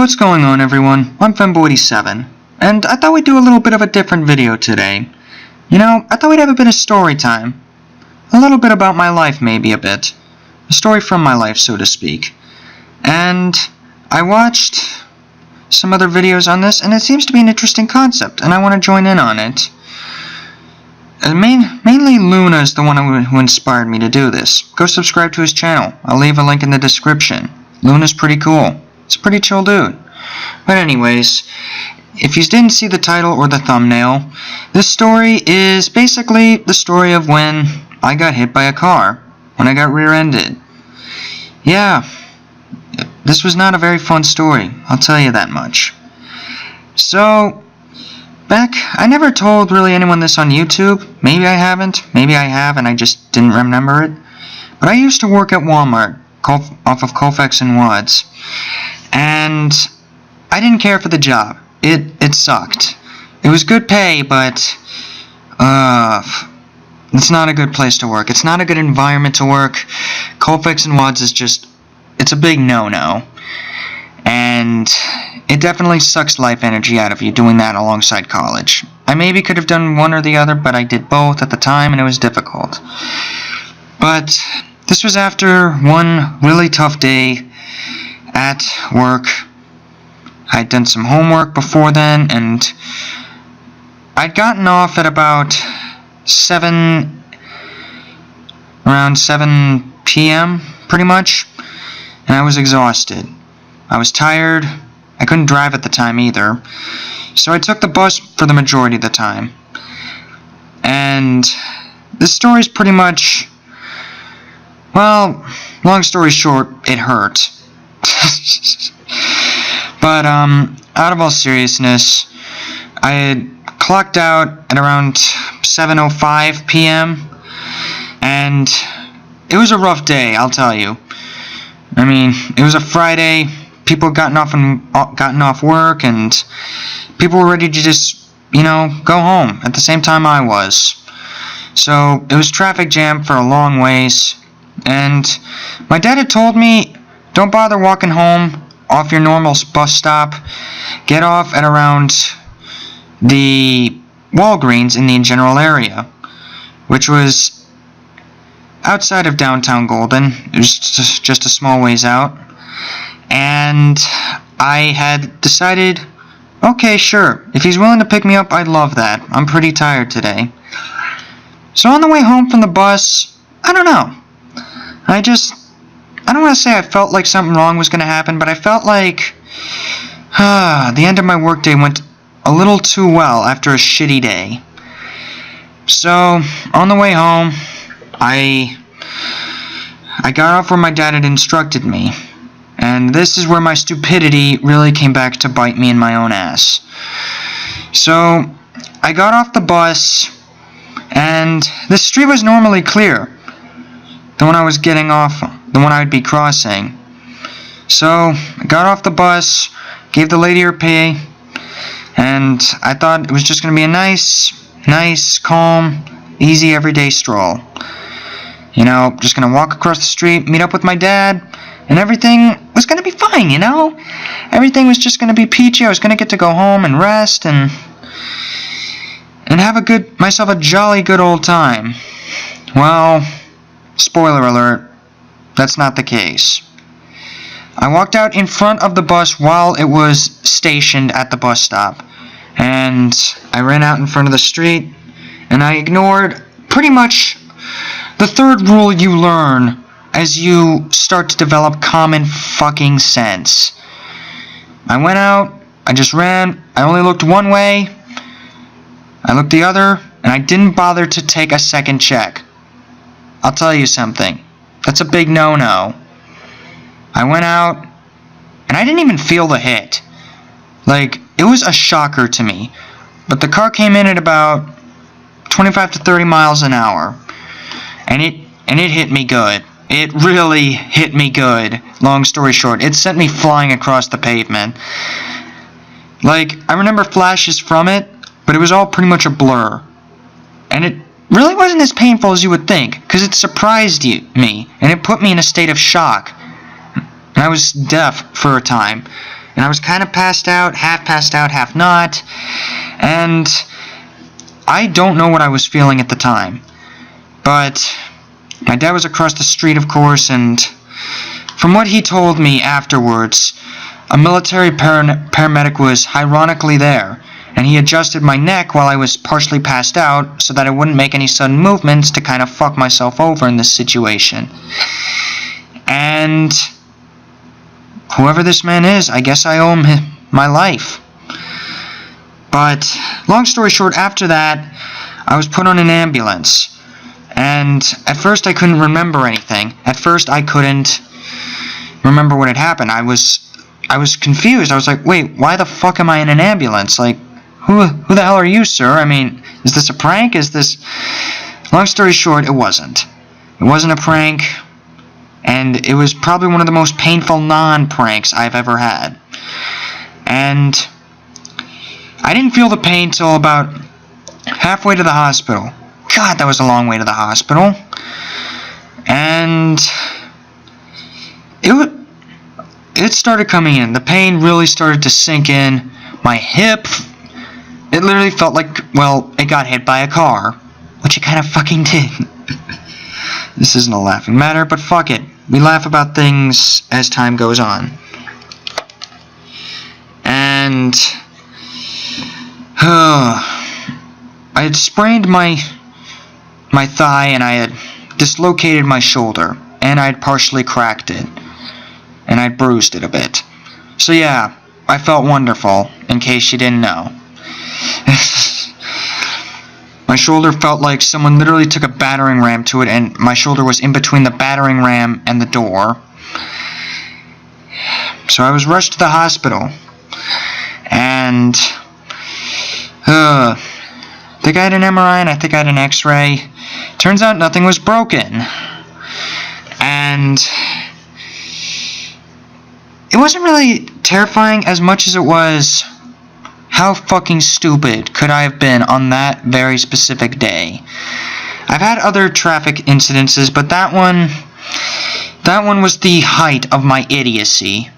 what's going on, everyone? I'm Femboy87, and I thought we'd do a little bit of a different video today. I thought we'd have a bit of story time. A little bit about my life, maybe a bit. A story from my life, so to speak. And I watched some other videos on this, and it seems to be an interesting concept, and I want to join in on it. Mainly Luna is the one who inspired me to do this. Go subscribe to his channel. I'll leave a link in the description. Luna's pretty cool. It's a pretty chill dude. But anyways, if you didn't see the title or the thumbnail, this story is basically the story of when I got hit by a car. When I got rear-ended. Yeah, this was not a very fun story, I'll tell you that much. So, I never told really anyone this on YouTube. Maybe I haven't, maybe I have and I just didn't remember it. But I used to work at Walmart, off of Colfax and Watts. And I didn't care for the job. It sucked. It was good pay, but it's not a good place to work. It's not a good environment to work. Colfax and Watts is just, it's a big no-no. And it definitely sucks life energy out of you doing that alongside college. I maybe could have done one or the other, but I did both at the time, and it was difficult. But this was after one really tough day at work. I'd done some homework before then, and I'd gotten off at about around 7 p.m. pretty much, and I was exhausted. I was tired. I couldn't drive at the time either, so I took the bus for the majority of the time. And this story's pretty much, well, long story short, it hurt. But out of all seriousness, I had clocked out at around 7:05 p.m. and it was a rough day, I'll tell you. I mean, it was a Friday. People had gotten off work, and people were ready to just, go home at the same time I was. So it was traffic jam for a long ways, and my dad had told me, don't bother walking home off your normal bus stop. Get off at around the Walgreens in the general area, which was outside of downtown Golden. It was just a small ways out. And I had decided, okay, sure, if he's willing to pick me up, I'd love that. I'm pretty tired today. So on the way home from the bus, I don't know. I don't want to say I felt like something wrong was going to happen, but I felt like the end of my workday went a little too well after a shitty day. So, on the way home, I got off where my dad had instructed me. And this is where my stupidity really came back to bite me in my own ass. So, I got off the bus, and the street was normally clear. The one I was getting off, the one I would be crossing. So, I got off the bus, gave the lady her pay, and I thought it was just going to be a nice, calm, easy, everyday stroll. Just going to walk across the street, meet up with my dad, and everything was going to be fine, Everything was just going to be peachy. I was going to get to go home and rest and have myself a jolly good old time. Well, spoiler alert, that's not the case. I walked out in front of the bus while it was stationed at the bus stop, and I ran out in front of the street, and I ignored pretty much the third rule you learn as you start to develop common fucking sense. I went out, I just ran, I only looked one way, I looked the other, and I didn't bother to take a second check. I'll tell you something, that's a big no-no. I went out, and I didn't even feel the hit. It was a shocker to me, but the car came in at about 25 to 30 miles an hour, and it hit me good. It really hit me good, long story short. It sent me flying across the pavement. I remember flashes from it, but it was all pretty much a blur. And it really wasn't as painful as you would think, because it surprised me, and it put me in a state of shock. And I was deaf for a time. and I was kind of passed out, half not, and I don't know what I was feeling at the time, but my dad was across the street, of course, and from what he told me afterwards, a military paramedic was ironically there, and he adjusted my neck while I was partially passed out so that I wouldn't make any sudden movements to kind of fuck myself over in this situation. And whoever this man is, I guess I owe him my life. But long story short, after that, I was put on an ambulance. And at first I couldn't remember anything. At first I couldn't remember what had happened. I was confused. I was like, wait, why the fuck am I in an ambulance? Like, who the hell are you, sir? I mean, is this a prank? Is this... Long story short, it wasn't. It wasn't a prank, and it was probably one of the most painful non-pranks I've ever had. And I didn't feel the pain till about halfway to the hospital. God, that was a long way to the hospital. And it started coming in. The pain really started to sink in. My hip, it literally felt like, well, it got hit by a car, which it kind of fucking did. This isn't a laughing matter, but fuck it. We laugh about things as time goes on. And I had sprained my thigh, and I had dislocated my shoulder, and I had partially cracked it, and I bruised it a bit. So yeah, I felt wonderful, in case you didn't know. My shoulder felt like someone literally took a battering ram to it, and my shoulder was in between the battering ram and the door. So I was rushed to the hospital, and I think I had an MRI, and I think I had an X-ray. Turns out nothing was broken. And it wasn't really terrifying as much as it was, how fucking stupid could I have been on that very specific day? I've had other traffic incidences, but that one was the height of my idiocy.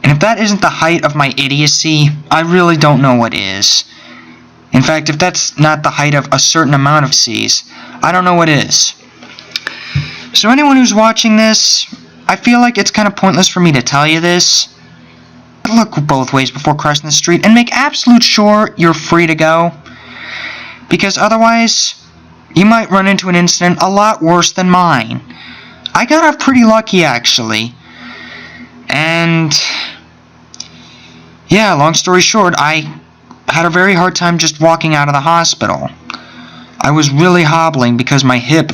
And if that isn't the height of my idiocy, I really don't know what is. In fact, if that's not the height of a certain amount of C's, I don't know what is. So anyone who's watching this, I feel like it's kind of pointless for me to tell you this. Look both ways before crossing the street, and make absolute sure you're free to go. Because otherwise, you might run into an incident a lot worse than mine. I got off pretty lucky, actually. And yeah, long story short, I had a very hard time just walking out of the hospital. I was really hobbling because my hip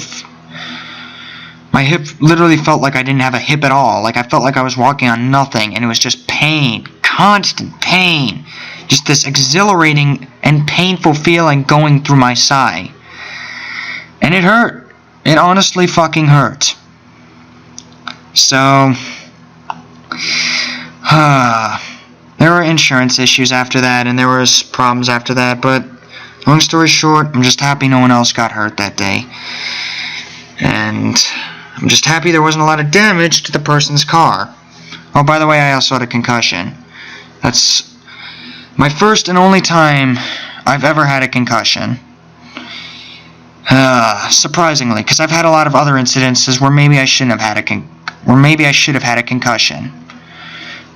literally felt like I didn't have a hip at all. Like I felt like I was walking on nothing, and it was just pain, constant pain. Just this exhilarating and painful feeling going through my side. And it hurt. It honestly fucking hurt. So there were insurance issues after that, and there was problems after that, but long story short, I'm just happy no one else got hurt that day. And I'm just happy there wasn't a lot of damage to the person's car. Oh, by the way, I also had a concussion. That's my first and only time I've ever had a concussion. Surprisingly, because I've had a lot of other incidences where maybe I shouldn't have had maybe I should have had a concussion.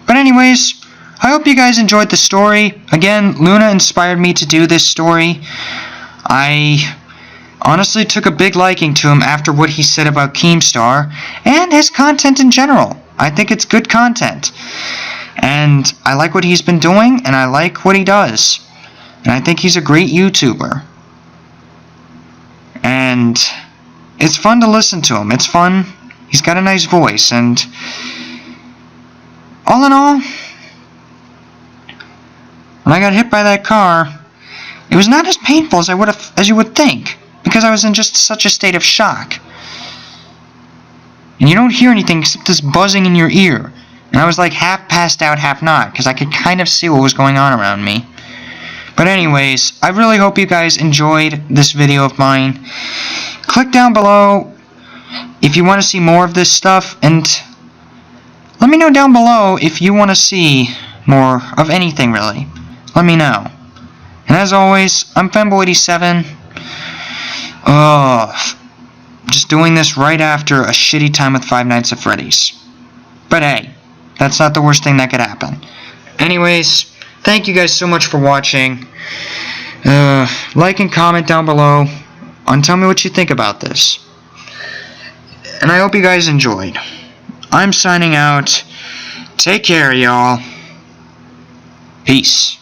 But anyways, I hope you guys enjoyed the story. Again, Luna inspired me to do this story. I honestly took a big liking to him after what he said about Keemstar and his content in general. I think it's good content. And I like what he's been doing, and I like what he does. And I think he's a great YouTuber. And it's fun to listen to him. It's fun. He's got a nice voice, and all in all, when I got hit by that car, it was not as painful as you would think, because I was in just such a state of shock. And you don't hear anything except this buzzing in your ear. And I was like half passed out, half not, because I could kind of see what was going on around me. But anyways, I really hope you guys enjoyed this video of mine. Click down below if you want to see more of this stuff, and let me me know down below if you want to see more of anything, really. Let me know. And as always, I'm Fembo87. Just doing this right after a shitty time with Five Nights at Freddy's. But hey, that's not the worst thing that could happen. Anyways, thank you guys so much for watching. Like and comment down below and tell me what you think about this. And I hope you guys enjoyed. I'm signing out. Take care, y'all. Peace.